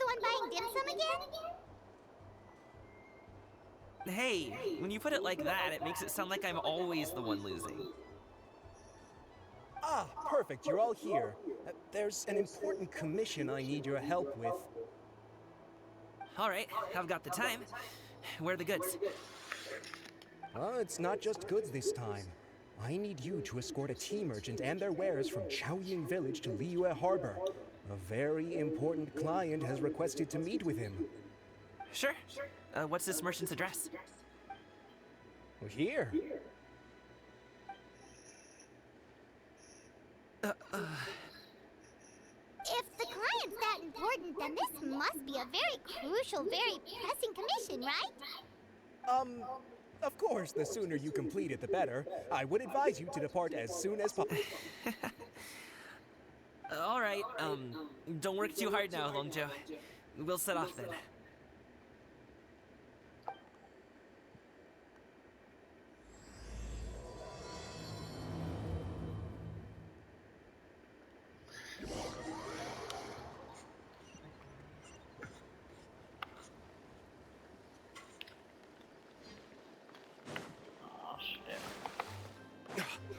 one buying dim sum again? Hey, when you put it like that, it makes it sound like I'm always the one losing. Ah, perfect, you're all here. There's an important commission I need your help with. Alright, I've got the time. Where are the goods? Well, it's not just goods this time. I need you to escort a tea merchant and their wares from Chaoying Village to Liyue Harbor. A very important client has requested to meet with him. Sure. What's this merchant's address? Here. If the client's that important, then this must be a very crucial, very pressing commission, right? Of course, the sooner you complete it, the better. I would advise you to depart as soon as possible. Alright, don't work too hard now, Longjo. We'll set off then.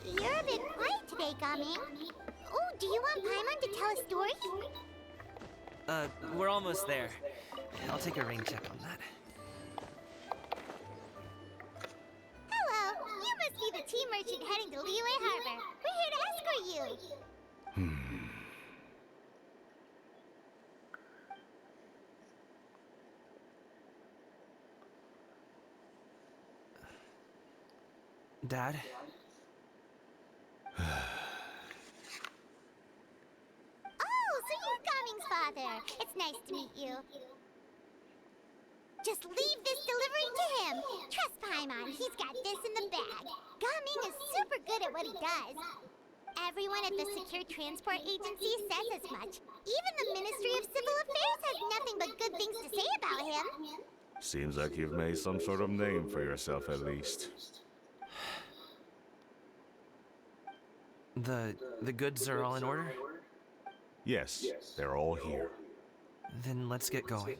You're a bit quiet today, Gaming. Oh, do you want Paimon to tell a story? We're almost there. I'll take a rain check on that. Hello, you must be the tea merchant heading to Liyue Harbor. We're here to escort you. Dad? Oh, so you're Gaming's father. It's nice to meet you. Just leave this delivery to him. Trust Paimon, he's got this in the bag. Gaming is super good at what he does. Everyone at the Secure Transport Agency says as much. Even the Ministry of Civil Affairs has nothing but good things to say about him. Seems like you've made some sort of name for yourself at least. The goods are all in order? Yes, they're all here. Then let's get going.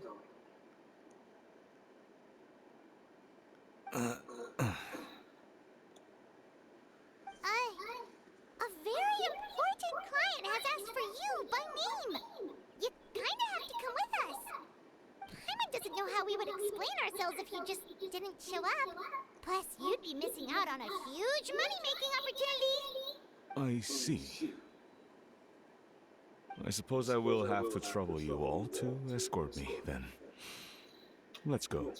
A very important client has asked for you by name. You kinda have to come with us. Paimon doesn't know how we would explain ourselves if you just didn't show up. Plus, you'd be missing out on a huge money-making opportunity. I see. I suppose I will have to trouble you all to escort me, then. Let's go.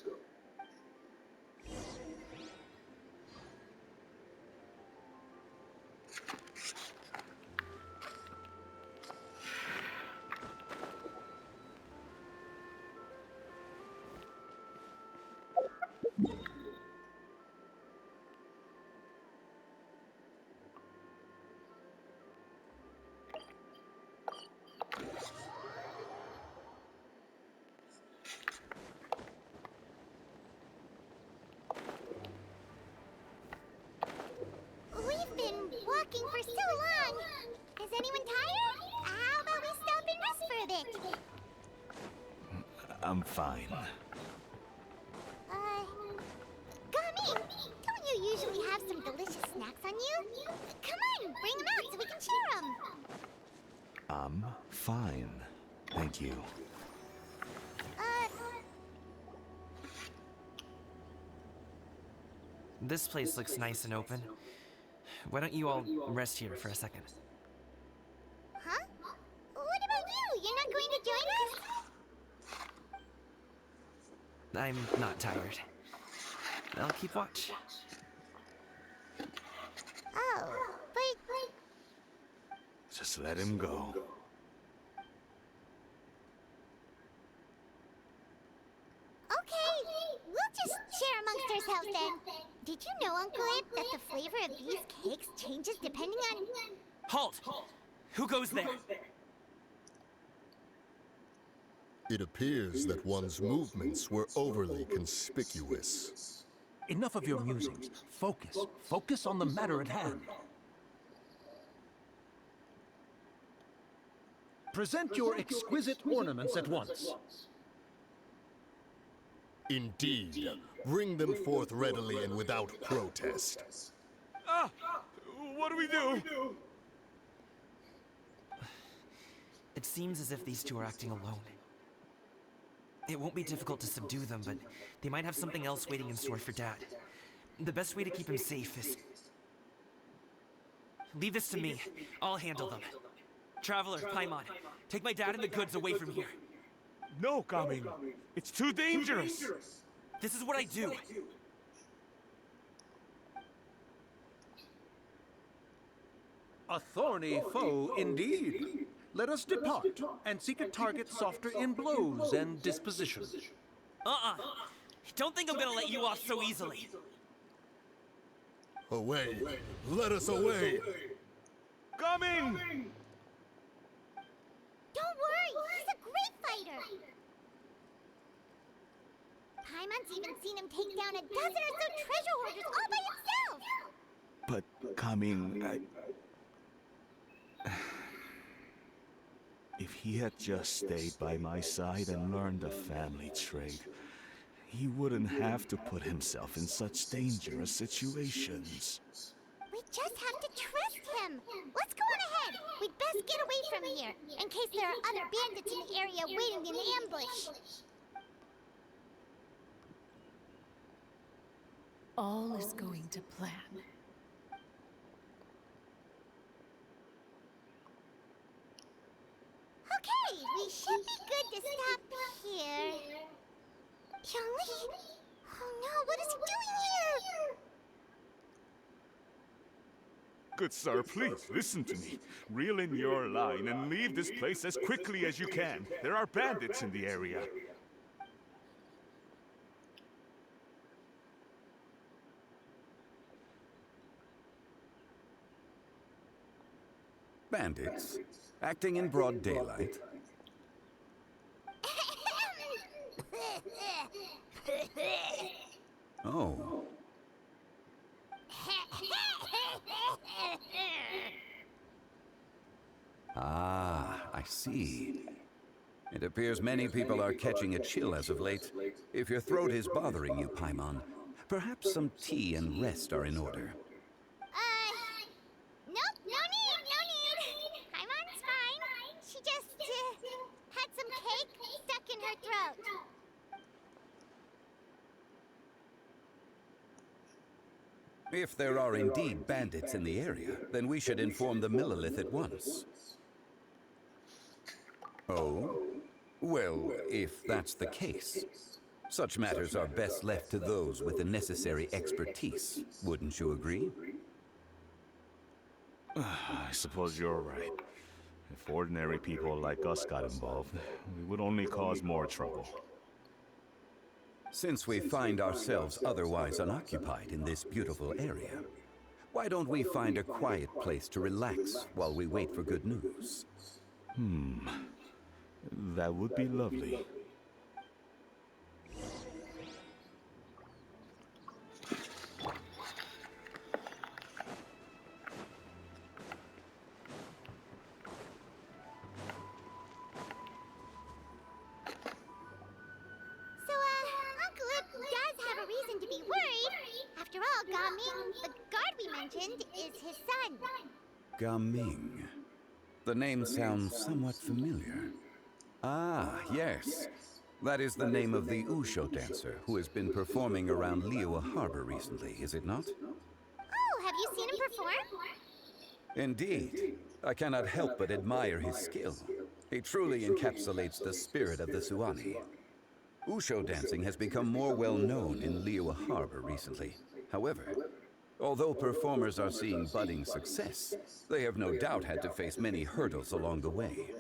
We've been walking for so long. Is anyone tired? How about we stop and rest for a bit? I'm fine. Gummy, don't you usually have some delicious snacks on you? Come on, bring them out so we can share them. I'm fine. Thank you. This place looks nice and open. Why don't you all rest here for a second? Huh? What about you? You're not going to join us? I'm not tired. I'll keep watch. Oh, but... Just let him go. Okay, we'll just share amongst ourselves then. Did you know, Uncle Abe, that the flavor of these cakes changes depending on... Halt! Who goes there? It appears that one's movements were overly conspicuous. Enough of your musings. Focus. Focus on the matter at hand. Present your exquisite ornaments at once. Indeed. Bring them forth readily and without protest. Ah! What do we do? It seems as if these two are acting alone. It won't be difficult to subdue them, but they might have something else waiting in store for Dad. The best way to keep him safe is... Leave this to me. I'll handle them. Traveler, Paimon, take my dad and the goods away from here. No, Gaming. It's too dangerous. This is what I do. A thorny foe indeed. Let us depart and seek a target softer in blows and disposition. Don't think I'm gonna let you off so easily. Away! Let us away! Gaming! Don't worry, he's a great fighter. Paimon's even seen him take down a dozen or so treasure hoarders all by himself. But Gaming, if he had just stayed by my side and learned a family trade, he wouldn't have to put himself in such dangerous situations. We just have to trust him. Let's go on ahead. We'd best get away from here, in case there are other bandits in the area waiting in ambush. All is going to plan. Okay, we should be good to stop here. Youngly? Oh no, what is he doing here? Good sir, please listen to me. Reel in your line and leave this place as quickly as you can. There are bandits in the area. Bandits? Acting in broad daylight? Oh. Ah, I see. It appears many people are catching a chill as of late. If your throat is bothering you, Paimon, perhaps some tea and rest are in order. Nope, no need. Paimon's fine. She just, had some cake stuck in her throat. If there are indeed bandits in the area, then we should inform the Millelith at once. Oh? Well, if that's the case, such matters are best left to those with the necessary expertise. Wouldn't you agree? I suppose you're right. If ordinary people like us got involved, we would only cause more trouble. Since we find ourselves otherwise unoccupied in this beautiful area, why don't we find a quiet place to relax while we wait for good news? That would be lovely. So, Uncle Ip does have a reason to be worried. After all, Gaming, the guard we mentioned, is his son. Gaming. The name sounds somewhat familiar. Ah, yes. That is the name of the Usho dancer who has been performing around Liyue Harbor recently, is it not? Oh, have you seen him perform? Indeed. I cannot help but admire his skill. He truly encapsulates the spirit of the Suani. Usho dancing has become more well known in Liyue Harbor recently. However, although performers are seeing budding success, they have no doubt had to face many hurdles along the way.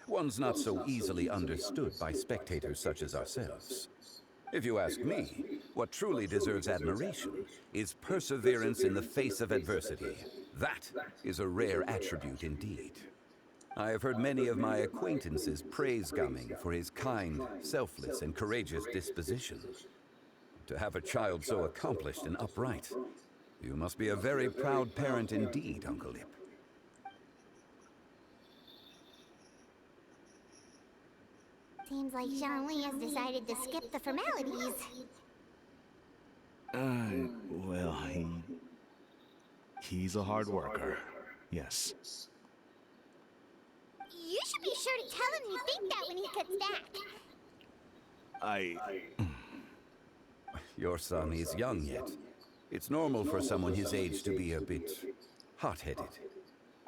One's not so easily understood by spectators such as ourselves. If you ask me, what truly deserves admiration is perseverance in the face of adversity. That is a rare attribute indeed. I have heard many of my acquaintances praise Gaming for his kind, selfless, and courageous disposition. To have a child so accomplished and upright, you must be a very proud parent indeed, Uncle Ip. Seems like Zhongli has decided to skip the formalities. Well, he's a hard worker. Yes. You should be sure to tell him you think that when he gets back. Your son is young yet. It's normal for someone his age to be a bit hot-headed.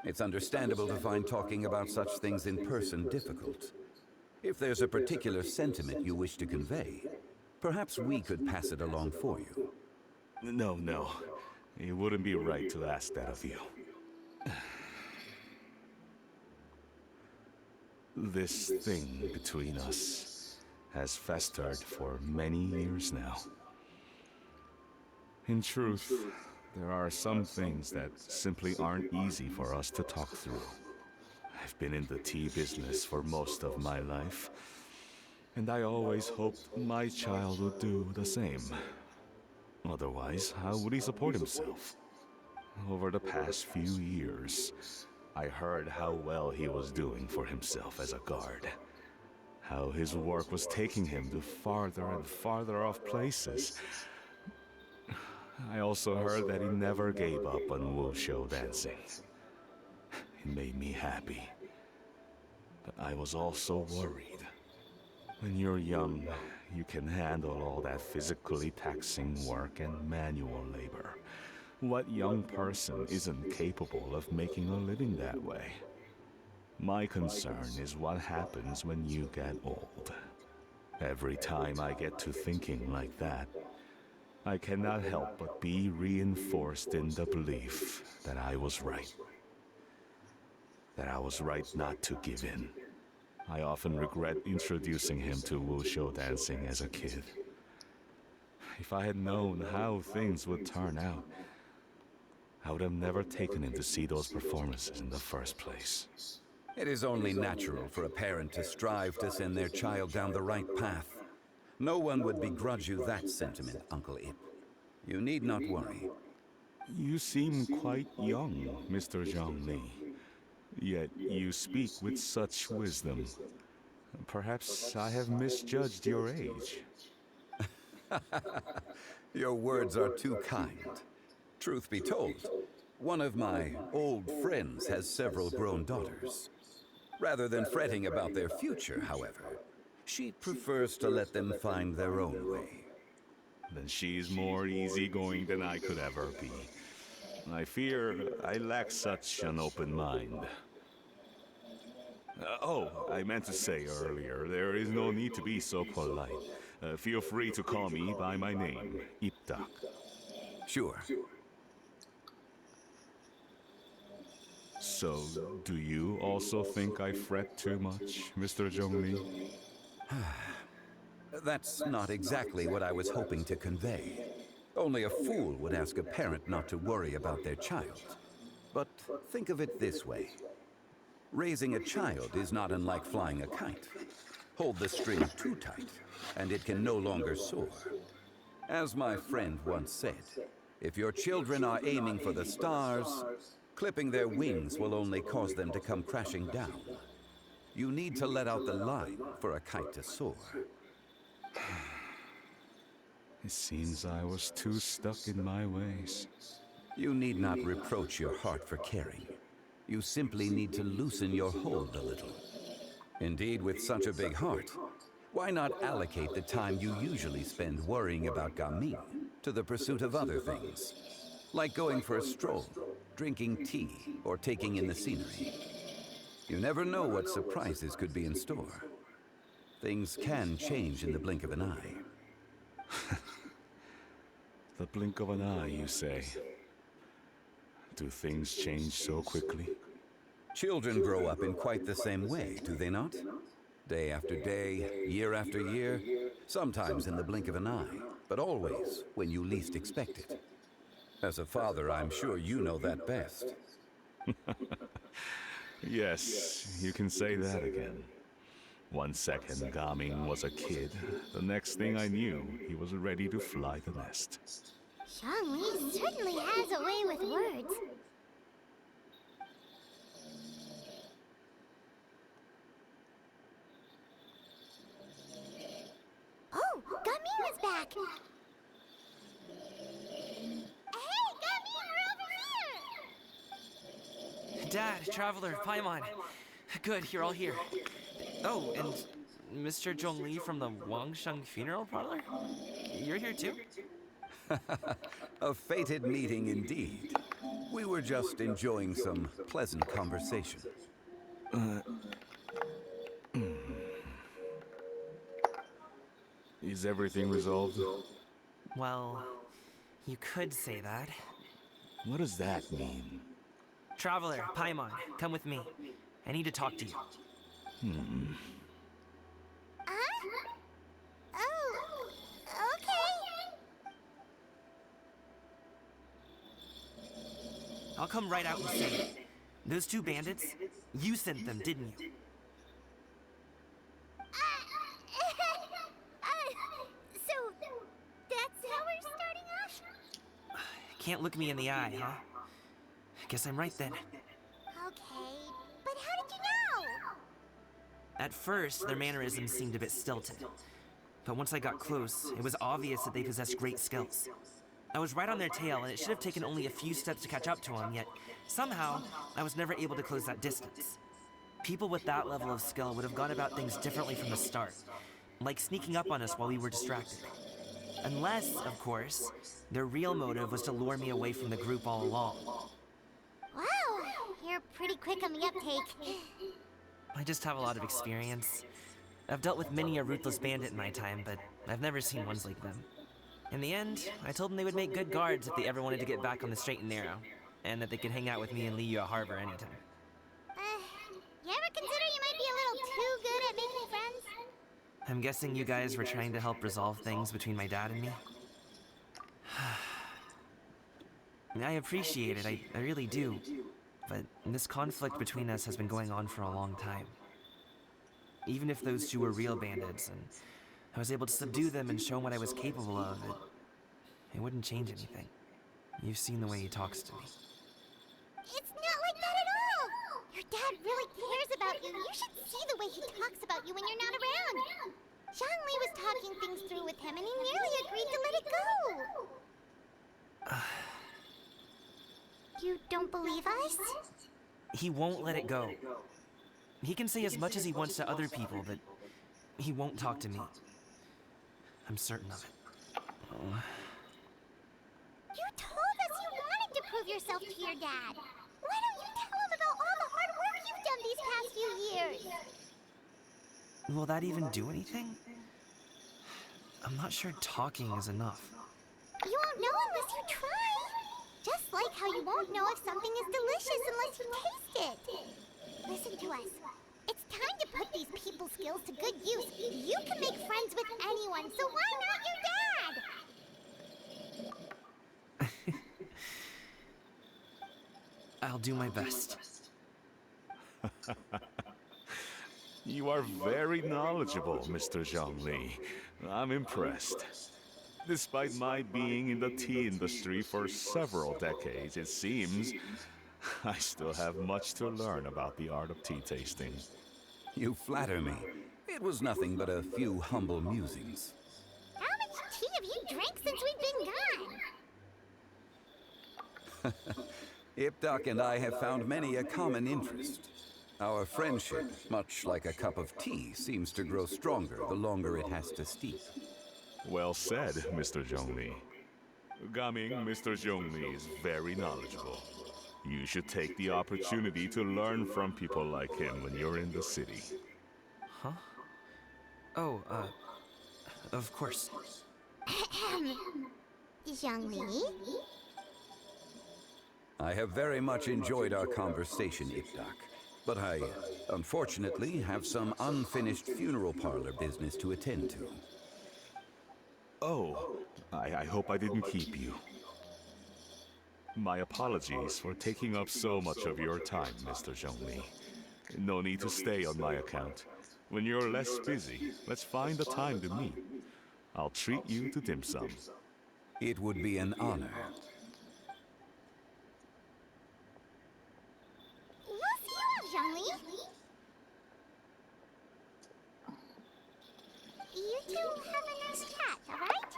It's understandable to find talking about such things in person difficult. If there's a particular sentiment you wish to convey, perhaps we could pass it along for you. No. It wouldn't be right to ask that of you. This thing between us has festered for many years now. In truth, there are some things that simply aren't easy for us to talk through. I've been in the tea business for most of my life, and I always hoped my child would do the same. Otherwise, how would he support himself? Over the past few years, I heard how well he was doing for himself as a guard. How his work was taking him to farther and farther off places. I also heard that he never gave up on wushou dancing. It made me happy. But I was also worried. When you're young, you can handle all that physically taxing work and manual labor. What young person isn't capable of making a living that way? My concern is what happens when you get old. Every time I get to thinking like that, I cannot help but be reinforced in the belief that I was right. That I was right not to give in. I often regret introducing him to wushou dancing as a kid. If I had known how things would turn out, I would have never taken him to see those performances in the first place. It is only natural for a parent to strive to send their child down the right path. No one would begrudge you that sentiment, Uncle Ip. You need not worry. You seem quite young, Mr. Zhongli. Yet you speak with such wisdom. Perhaps I have misjudged your age. Your words are too kind. Truth be told, one of my old friends has several grown daughters. Rather than fretting about their future, however, she prefers to let them find their own way. Then she's more easygoing than I could ever be. I fear I lack such an open mind. I meant to say earlier, there is no need to be so polite. Feel free to call me by my name, Iptak. Sure. So, do you also think I fret too much, Mr. Zhongli? That's not exactly what I was hoping to convey. Only a fool would ask a parent not to worry about their child. But think of it this way. Raising a child is not unlike flying a kite. Hold the string too tight, and it can no longer soar. As my friend once said, if your children are aiming for the stars, clipping their wings will only cause them to come crashing down. You need to let out the line for a kite to soar. It seems I was too stuck in my ways. You need not reproach your heart for caring. You simply need to loosen your hold a little. Indeed, with such a big heart, why not allocate the time you usually spend worrying about Gamin to the pursuit of other things? Like going for a stroll, drinking tea, or taking in the scenery. You never know what surprises could be in store. Things can change in the blink of an eye. The blink of an eye, you say? Do things change so quickly? Children grow up in quite the same way, do they not? Day after day, year after year, sometimes in the blink of an eye, but always when you least expect it. As a father, I'm sure you know that best. Yes, you can say that again. 1 second, Gaming was a kid. The next thing I knew, he was ready to fly the nest. Zhongli certainly has a way with words. Hey, Gummy, we're over here! Dad, Traveler, Paimon. Good, you're all here. Oh, and Mr. Zhongli from the Wangsheng Funeral Parlor? You're here too? A fated meeting indeed. We were just enjoying some pleasant conversation. Is everything resolved? Well, you could say that. What does that mean? Traveler, Paimon, come with me. I need to talk to you. Huh? Oh, okay. I'll come right out and say it. Those two bandits, you sent them, didn't you? So, that's how we're starting off? Can't look me in the eye, huh? Guess I'm right then. Okay, but how did you know? At first, their mannerisms seemed a bit stilted. But once I got close, it was obvious that they possessed great skills. I was right on their tail, and it should have taken only a few steps to catch up to them, yet somehow, I was never able to close that distance. People with that level of skill would have gone about things differently from the start, like sneaking up on us while we were distracted. Unless, of course, their real motive was to lure me away from the group all along. Wow, you're pretty quick on the uptake. I just have a lot of experience. I've dealt with many a ruthless bandit in my time, but I've never seen ones like them. In the end, I told them they would make good guards if they ever wanted to get back on the straight and narrow, and that they could hang out with me in Liyue Harbor anytime. You ever consider you might be a little too good at making friends? I'm guessing you guys were trying to help resolve things between my dad and me? I appreciate it, I really do. But this conflict between us has been going on for a long time. Even if those two were real bandits, and I was able to subdue them and show 'em what I was capable of, it wouldn't change anything. You've seen the way he talks to me. It's not like that at all! Your dad really cares about you. You should see the way he talks about you when you're not around. Zhongli was talking things through with him, and he nearly agreed to let it go. You don't believe us? He won't let it go. He can say as much as he wants to other people, but he won't talk to me. I'm certain of it. Oh. You told us you wanted to prove yourself to your dad. Why don't you tell him about all the hard work you've done these past few years? Will that even do anything? I'm not sure talking is enough. You won't know unless you try. Just like how you won't know if something is delicious unless you taste it. Listen to us. It's time to put these people skills to good use. You can make friends with anyone, so why not your dad? I'll do my best. You are very knowledgeable, Mr. Zhongli. I'm impressed. Despite my being in the tea industry for several decades, it seems I still have much to learn about the art of tea tasting. You flatter me. It was nothing but a few humble musings. How much tea have you drank since we've been gone? Ipdak and I have found many a common interest. Our friendship, much like a cup of tea, seems to grow stronger the longer it has to steep. Well said, Mr. Zhongli. Gaming, Mr. Zhongli is very knowledgeable. You should take the opportunity to learn from people like him when you're in the city. Huh? Oh, of course. Zhongli? I have very much enjoyed our conversation, Ipdak. But I, unfortunately, have some unfinished funeral parlor business to attend to. Oh, I hope I didn't keep you. My apologies for taking up so much of your time, Mr. Zhongli. No need to stay on my account. When you're less busy, let's find a time to meet. I'll treat you to dim sum. It would be an honor. We'll see you off, Zhongli. You two have a nice chat, alright?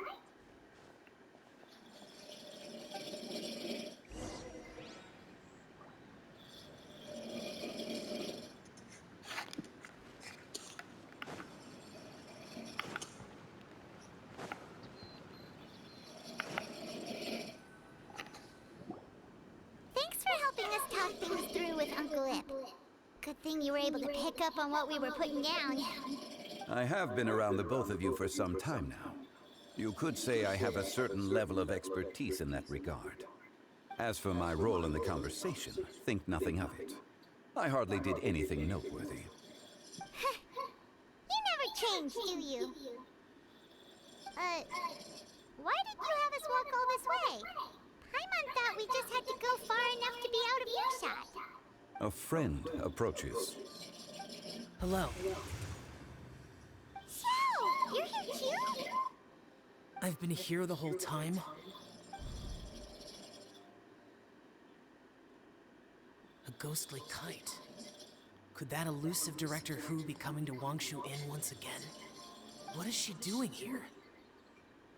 Good thing you were able to pick up on what we were putting down. I have been around the both of you for some time now. You could say I have a certain level of expertise in that regard. As for my role in the conversation, think nothing of it. I hardly did anything noteworthy. You never change, do you? Why did you have us walk all this way? Paimon thought we just had to go far enough to be out of earshot. A friend approaches. Hello. Xiao, you're here too? I've been here the whole time. A ghostly kite. Could that elusive Director Hu be coming to Wangshu Inn once again? What is she doing here?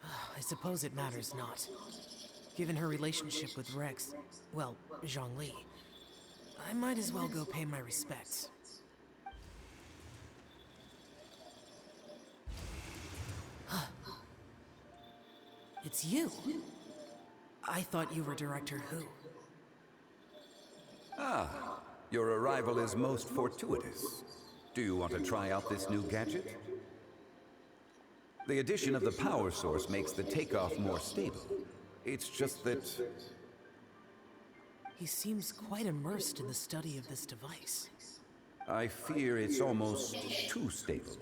I suppose it matters not. Given her relationship with Rex, well, Zhongli, I might as well go pay my respects. It's you. I thought you were Director Hu. Ah, your arrival is most fortuitous. Do you want to try out this new gadget? The addition of the power source makes the takeoff more stable. It's just that... He seems quite immersed in the study of this device. I fear it's almost too stable.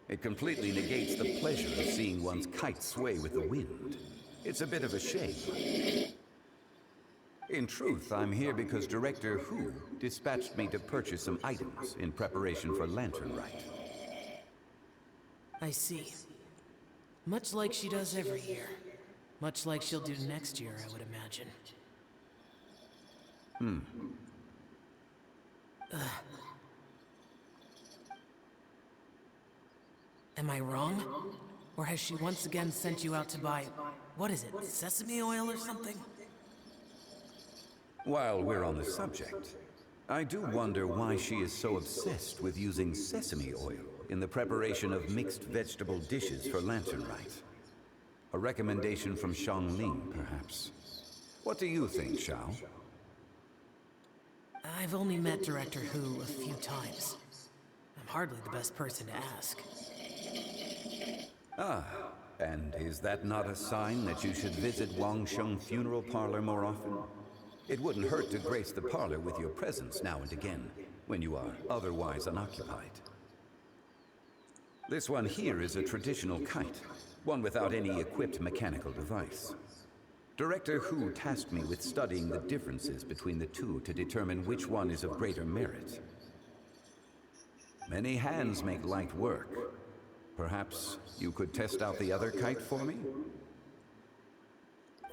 It completely negates the pleasure of seeing one's kite sway with the wind. It's a bit of a shame. In truth, I'm here because Director Hu dispatched me to purchase some items in preparation for Lantern Rite. I see. Much like she does every year. Much like she'll do next year, I would imagine. Am I wrong? Or has she once again sent you out to buy, what is it, sesame oil or something? While we're on the subject, I do wonder why she is so obsessed with using sesame oil in the preparation of mixed vegetable dishes for Lantern Rite. A recommendation from Xiangling, perhaps. What do you think, Xiao? I've only met Director Hu a few times. I'm hardly the best person to ask. Ah, and is that not a sign that you should visit Wangsheng Funeral Parlor more often? It wouldn't hurt to grace the parlor with your presence now and again, when you are otherwise unoccupied. This one here is a traditional kite, one without any equipped mechanical device. Director Hu tasked me with studying the differences between the two to determine which one is of greater merit. Many hands make light work. Perhaps you could test out the other kite for me?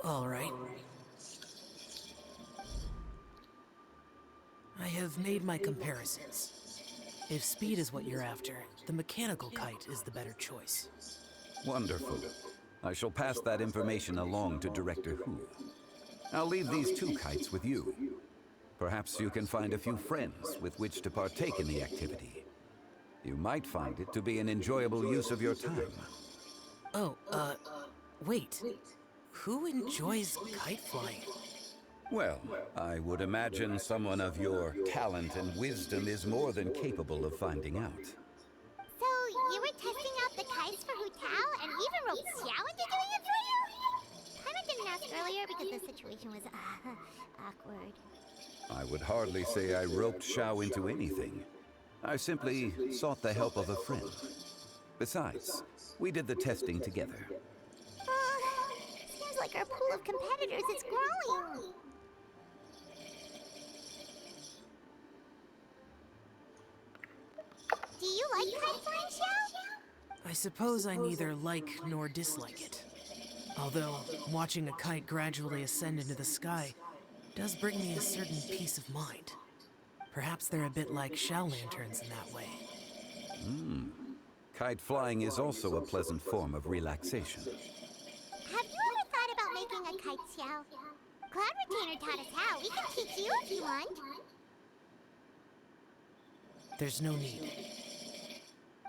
All right. I have made my comparisons. If speed is what you're after, the mechanical kite is the better choice. Wonderful. I shall pass that information along to Director Hu. I'll leave these two kites with you. Perhaps you can find a few friends with which to partake in the activity. You might find it to be an enjoyable use of your time. Oh, wait. Who enjoys kite flying? Well, I would imagine someone of your talent and wisdom is more than capable of finding out. So, you were testing out the kites for Hu Tao and even roped Xiao into doing it for you? Paimon didn't ask earlier because the situation was, awkward. I would hardly say I roped Xiao into anything. I simply sought the help of a friend. Besides, we did the testing together. Seems like our pool of competitors is growing. Do you like kite flying, Xiao? I suppose I neither like nor dislike it. Although, watching a kite gradually ascend into the sky does bring me a certain peace of mind. Perhaps they're a bit like shell lanterns in that way. Kite flying is also a pleasant form of relaxation. Have you ever thought about making a kite, Xiao? Cloud Retainer taught us how. We can teach you if you want. There's no need.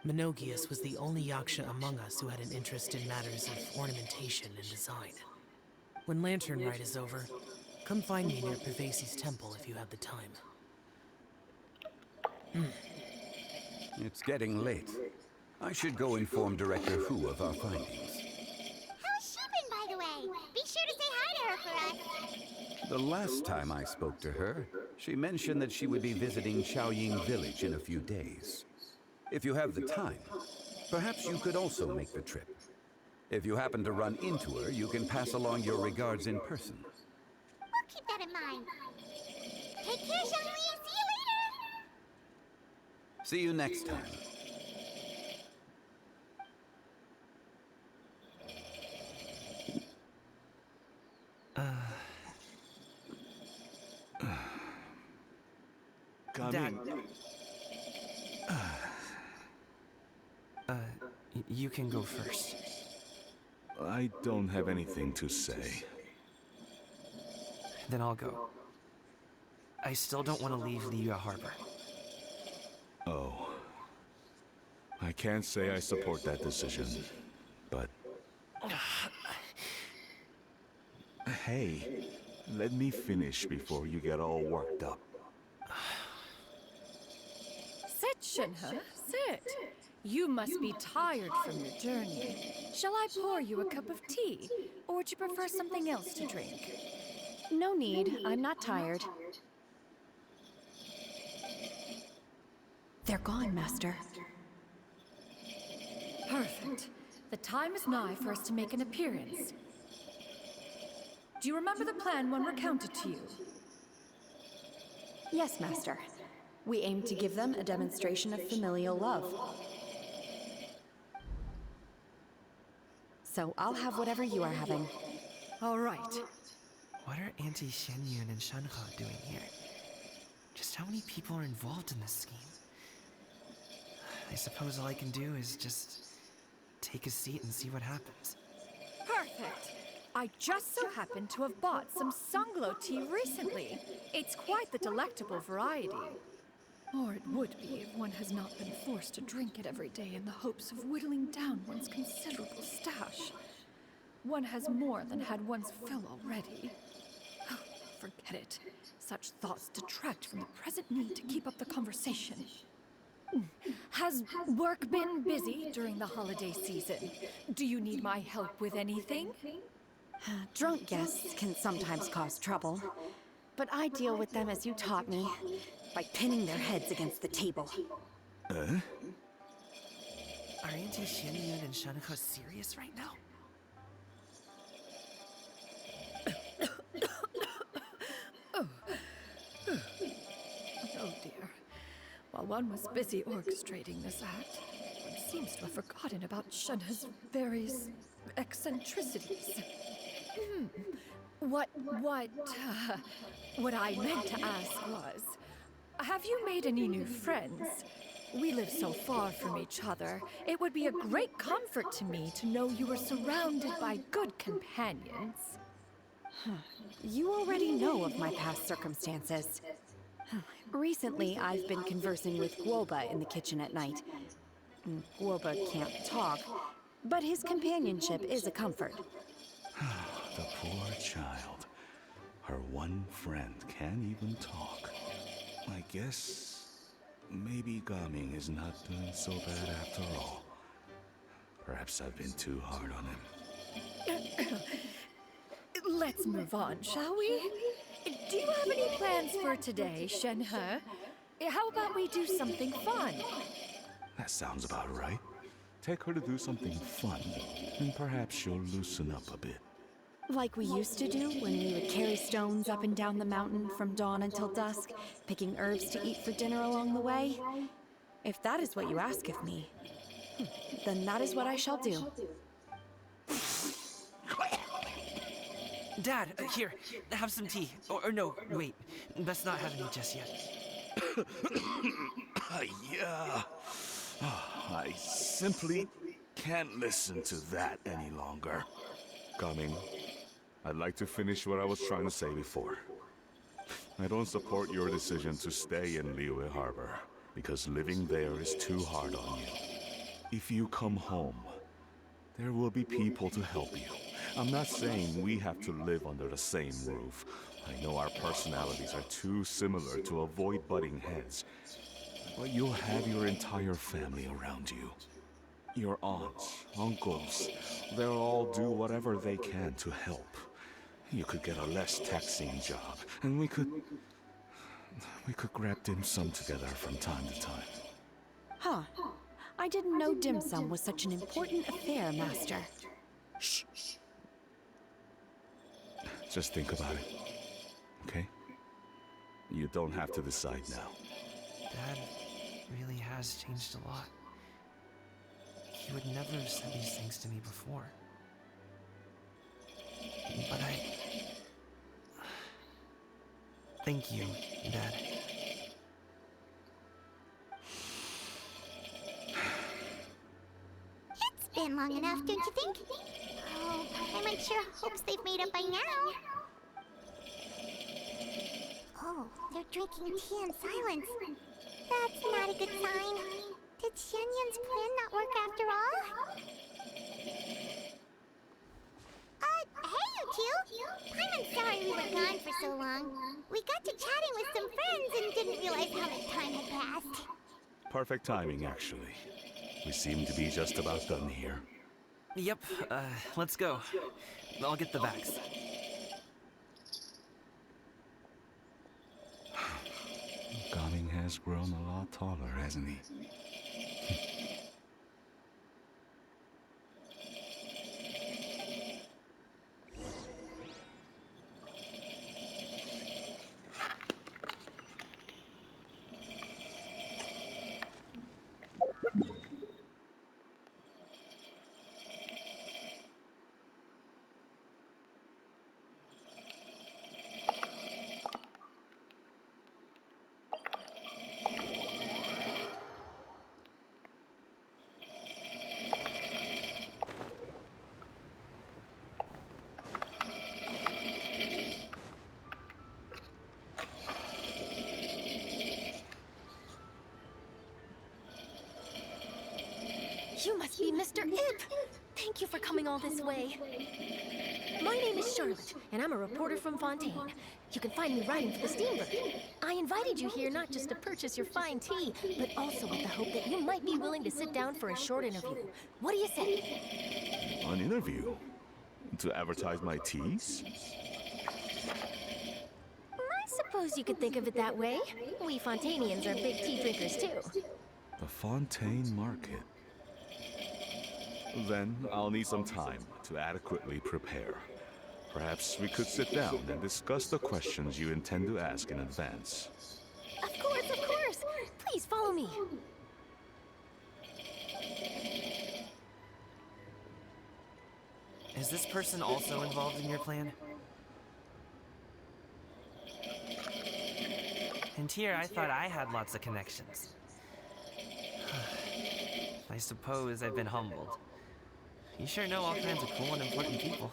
Menogius was the only Yaksha among us who had an interest in matters of ornamentation and design. When Lantern Rite is over, come find me near Pavesi's temple if you have the time. It's getting late. I should go inform Director Hu of our findings. How's she been, by the way? Be sure to say hi to her for us. The last time I spoke to her, she mentioned that she would be visiting Qiaoying Village in a few days. If you have the time, perhaps you could also make the trip. If you happen to run into her, you can pass along your regards in person. We'll keep that in mind. Take care, Xiangli. See you later. See you next time. Dad. You can go first. I don't have anything to say. Then I'll go. I still don't want to leave Liyue Harbor. Oh. I can't say I support that decision, but... Hey, let me finish before you get all worked up. Sit, Shenhe, sit. You must be tired from your journey. Shall I pour you a cup of tea, or would you prefer something else to drink? No need. I'm not tired. They're gone, Master. Perfect. The time is nigh for us to make an appearance. Do you remember the plan when recounted to you? Yes, Master. We aim to give them a demonstration of familial love. So I'll have whatever you are having. All right. What are Auntie Shenyun and Shenhe doing here? Just how many people are involved in this scheme? I suppose all I can do is just take a seat and see what happens. Perfect. I just so happen to have bought some Sunglo tea recently. It's quite the delectable variety. Or it would be if one has not been forced to drink it every day in the hopes of whittling down one's considerable stash. One has more than had one's fill already. Forget it. Such thoughts detract from the present need to keep up the conversation. Has work been busy during the holiday season? Do you need my help with anything? Drunk guests can sometimes cause trouble, but I deal with them as you taught me, by pinning their heads against the table. Are Auntie Shenyun and Shenhe serious right now? Oh dear. While one was busy orchestrating this act, one seems to have forgotten about Shenhe's various eccentricities. What I meant to ask was, have you made any new friends? We live so far from each other. It would be a great comfort to me to know you were surrounded by good companions. You already know of my past circumstances. Recently, I've been conversing with Guoba in the kitchen at night. Guoba can't talk, but his companionship is a comfort. The poor child. Her one friend can't even talk. I guess maybe Gaming is not doing so bad after all. Perhaps I've been too hard on him. Let's move on, shall we? Do you have any plans for today, Shenhe? How about we do something fun? That sounds about right. Take her to do something fun, and perhaps she'll loosen up a bit. Like we used to do when we would carry stones up and down the mountain from dawn until dusk, picking herbs to eat for dinner along the way? If that is what you ask of me, then that is what I shall do. Dad, here, have some tea. Or no, wait, best not have any just yet. Yeah. I simply can't listen to that any longer. Coming. I'd like to finish what I was trying to say before. I don't support your decision to stay in Liyue Harbor, because living there is too hard on you. If you come home, there will be people to help you. I'm not saying we have to live under the same roof. I know our personalities are too similar to avoid butting heads. But you'll have your entire family around you. Your aunts, uncles, they'll all do whatever they can to help. You could get a less taxing job, and we could grab dim sum together from time to time. Huh. I didn't know dim sum was such an important affair, Master. Shh. Just think about it, okay? You don't have to decide now. Dad really has changed a lot. He would never have said these things to me before. But thank you, Dad. It's been long enough, don't you think? Oh, Paimon sure hopes they've made up by now. Oh, they're drinking tea in silence. That's not a good sign. Did Xianyun's plan not work after all? Hey you two! Paimon's sorry we were gone for so long. We got to chatting with some friends and didn't realize how much time had passed. Perfect timing, actually. We seem to be just about done here. Yep, let's go. I'll get the bags. Gaming has grown a lot taller, hasn't he? You must be Mr. Ip! Thank you for coming all this way. My name is Charlotte, and I'm a reporter from Fontaine. You can find me writing for the Steambird. I invited you here not just to purchase your fine tea, but also with the hope that you might be willing to sit down for a short interview. What do you say? An interview? To advertise my teas? I suppose you could think of it that way. We Fontainians are big tea drinkers, too. The Fontaine Market. Then I'll need some time to adequately prepare. Perhaps we could sit down and discuss the questions you intend to ask in advance. Of course, of course! Please follow me. Is this person also involved in your plan? And here I thought I had lots of connections. I suppose I've been humbled. You sure know all kinds of cool and important people.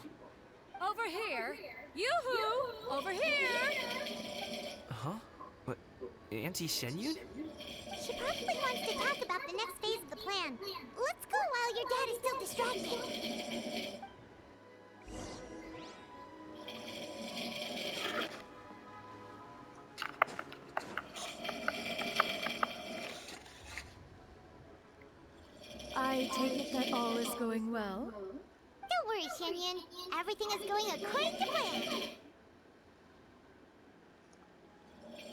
Over here! Yoo-hoo! Over here! Huh? What? Auntie Shenyun? She probably wants to talk about the next phase of the plan. Let's go while your dad is still distracted. I take it that all is going well? Don't worry, Xianyun. Everything is going according to plan.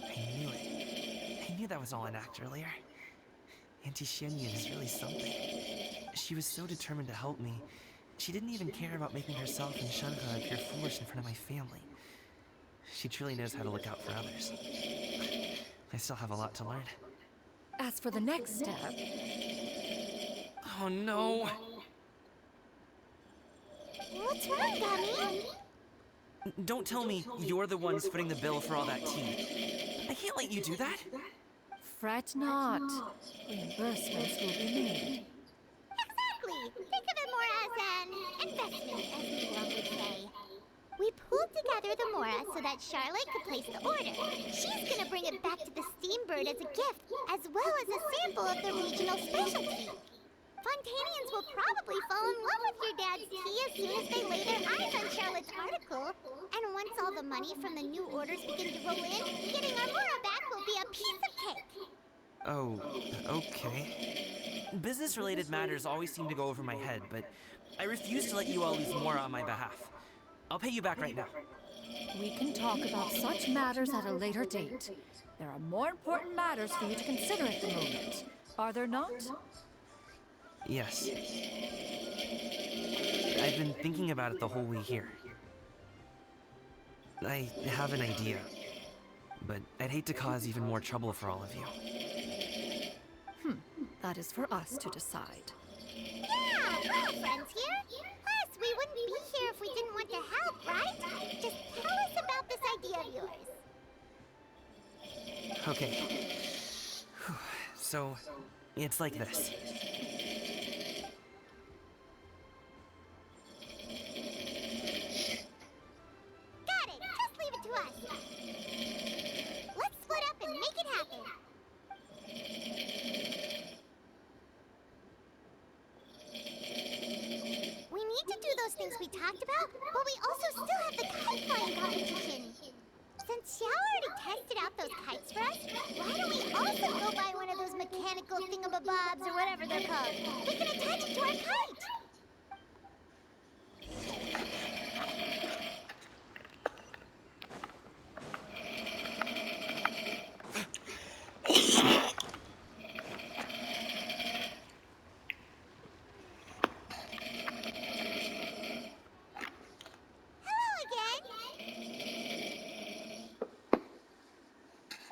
I knew it. I knew that was all an act earlier. Auntie Shenyun is really something. She was so determined to help me. She didn't even care about making herself and Shunka appear foolish in front of my family. She truly knows how to look out for others. I still have a lot to learn. As for the next step, oh no! What's wrong, Gummy? Don't tell me you're the ones footing the bill for all that tea. I can't let you do that. fret not. Reimbursements will be made. Exactly. Think of it more as an investment, as Miguel would say. We pooled together the Mora so that Charlotte could place the order. She's gonna bring it back to the Steambird as a gift, as well as a sample of the regional specialty. Fontainians will probably fall in love with your dad's tea as soon as they lay their eyes on Charlotte's article. And once all the money from the new orders begin to roll in, getting our Mora back will be a piece of cake. Oh, okay. Business-related matters always seem to go over my head, but I refuse to let you all lose more on my behalf. I'll pay you back right now. We can talk about such matters at a later date. There are more important matters for you to consider at the moment, are there not? Yes. I've been thinking about it the whole way here. I have an idea, but I'd hate to cause even more trouble for all of you. That is for us to decide. Yeah, we're all friends here. Plus, we wouldn't be here if we didn't want to help, right? Just tell us about this idea of yours. Okay. So, it's like this. Got it. Just leave it to us. Let's split up and make it happen. We need to do those things we talked about, but we also still have the kite flying competition. Since Xiao already tested out those kites for us, why don't we also go buy one of those mechanical thingamabobs or whatever they're called? We can attach it to our kite.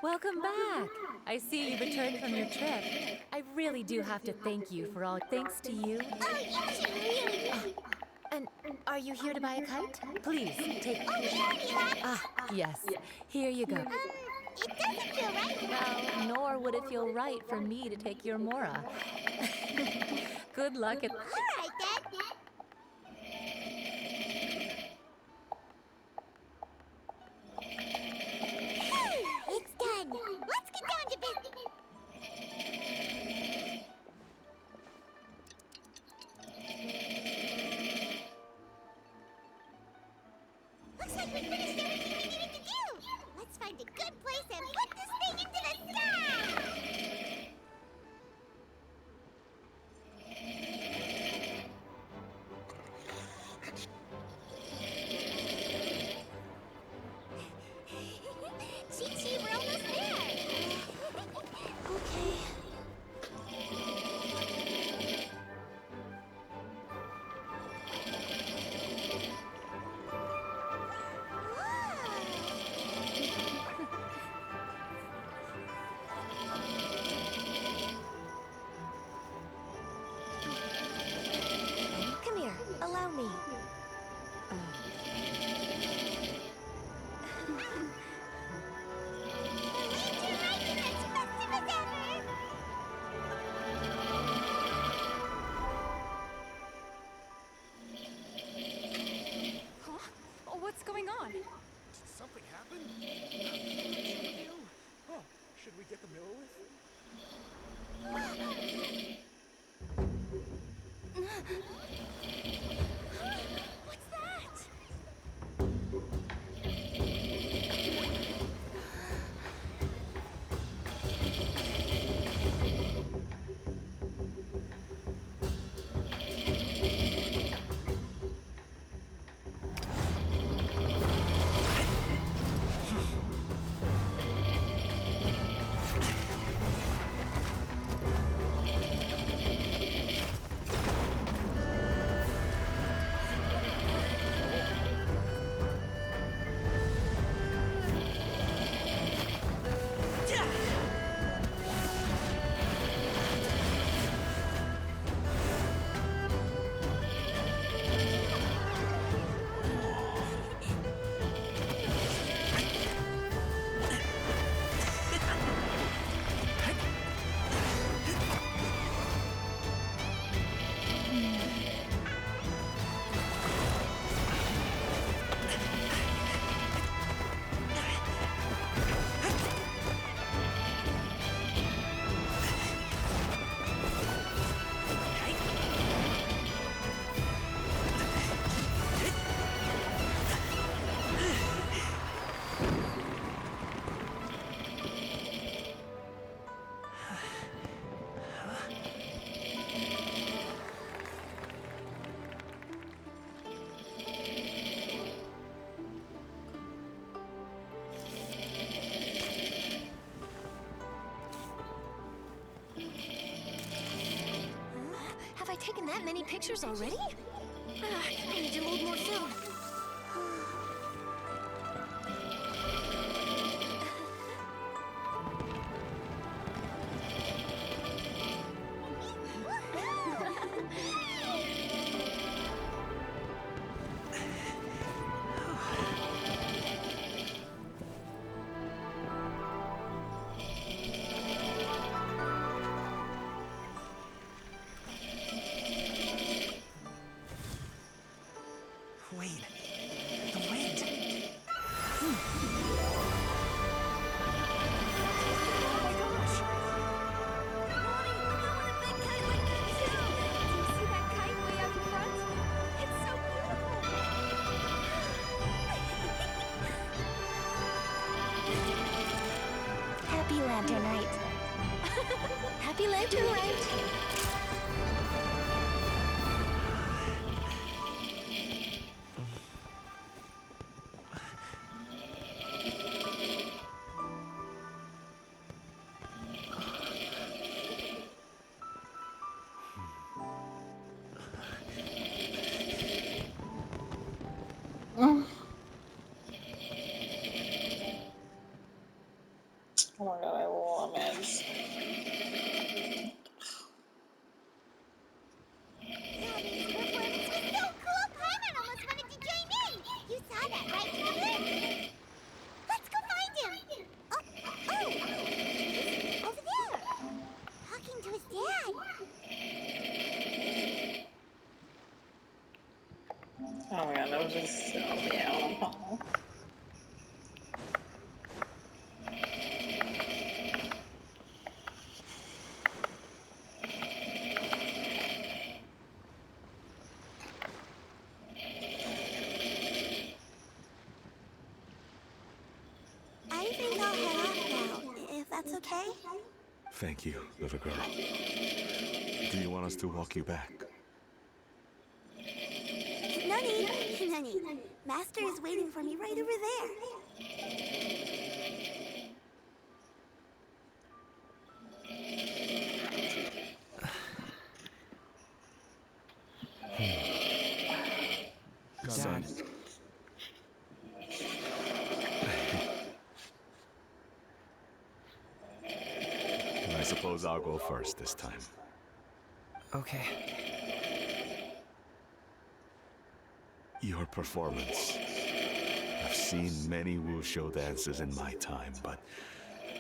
Welcome back. I see you returned from your trip. I really do have to thank you for all. Thanks to you. Oh, you should really... And are you here to buy a kite? Please, take it. Oh, we already have... Ah, yes. Here you go. It doesn't feel right. Well, nor would it feel right for me to take your Mora. Good luck at... All right, then. It's done. Let's get down to business. Looks like we finished everything we needed to do. Let's find a good place and put this thing into the sky. Chi-Chi, we're almost there. Okay. Come here, allow me. Oh, what's going on? Did something happen? Oh, should we get the mill with? What's that? that many pictures already? I need to load more soon. Wait, the wind. Happy Lantern Rite. Happy Lantern Rite. Oh my god, I love it. Gabby's performance was so cool, Paimon almost wanted to join in. You saw that, right, Traveler? Let's go find him. Oh, he's over there, talking to his dad. Oh my god, that was just so beautiful. I think I'll head off now, if that's okay. Thank you, little girl. Do you want us to walk you back? No need, no need. Master is waiting for me right over there. Dad. I suppose I'll go first this time. Okay. Your performance. I've seen many wuxia dances in my time, but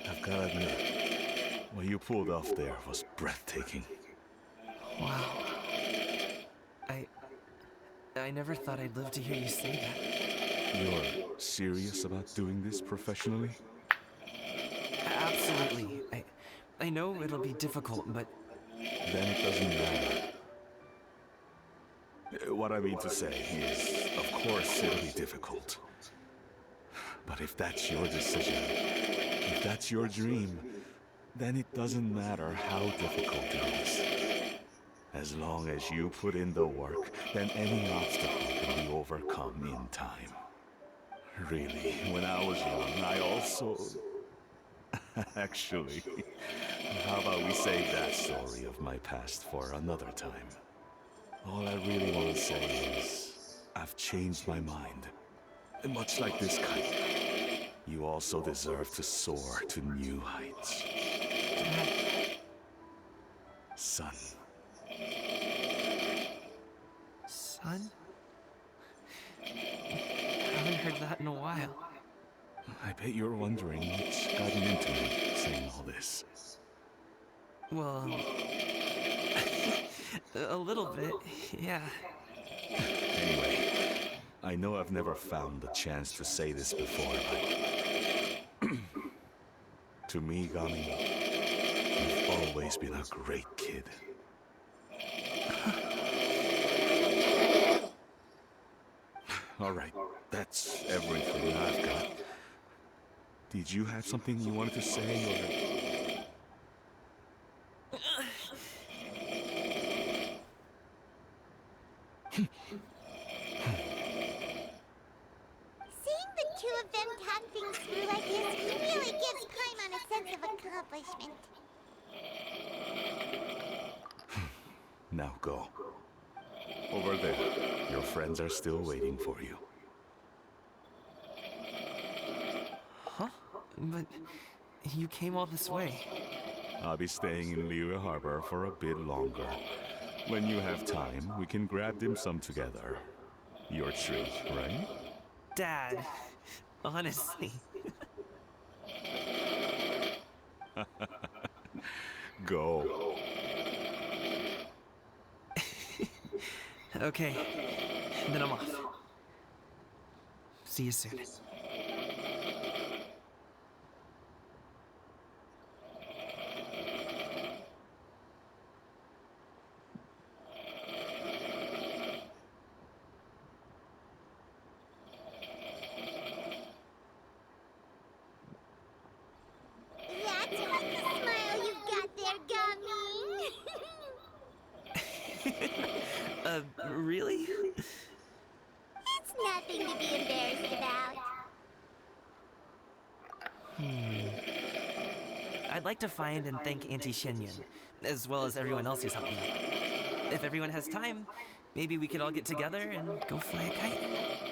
I've gotta admit, what you pulled off there was breathtaking. Wow. I never thought I'd live to hear you say that. You're serious about doing this professionally? Absolutely. I know it'll be difficult, but Then it doesn't matter. What I mean to say is, of course it'll be difficult. But if that's your decision, if that's your dream, then it doesn't matter how difficult it is. As long as you put in the work, then any obstacle can be overcome in time. Really, when I was young, I also... Actually, how about we save that story of my past for another time? All I really want to say is, I've changed my mind. And much like this kite, you also deserve to soar to new heights. Son. son? Haven't heard that in a while. I bet you're wondering what's gotten into me saying all this. Well, a little bit, yeah. Anyway, I know I've never found the chance to say this before, but... to me, Gami, you've always been a great kid. All right, that's everything I've got. Did you have something you wanted to say, or... Seeing the two of them talk things through like this really gives Paimon a sense of accomplishment. Now go. Over there. Your friends are still waiting for you. Huh? But you came all this way. I'll be staying in Liyue Harbor for a bit longer. When you have time, we can grab dim sum together. Your treat, right? Dad, honestly. Go. Okay, then I'm off. See you soon. That's quite the smile you've got there, Gummy. Really? It's nothing to be embarrassed about. I'd like to find and thank Auntie Shenyun, as well as everyone else who's helping out. If everyone has time, maybe we could all get together and go fly a kite.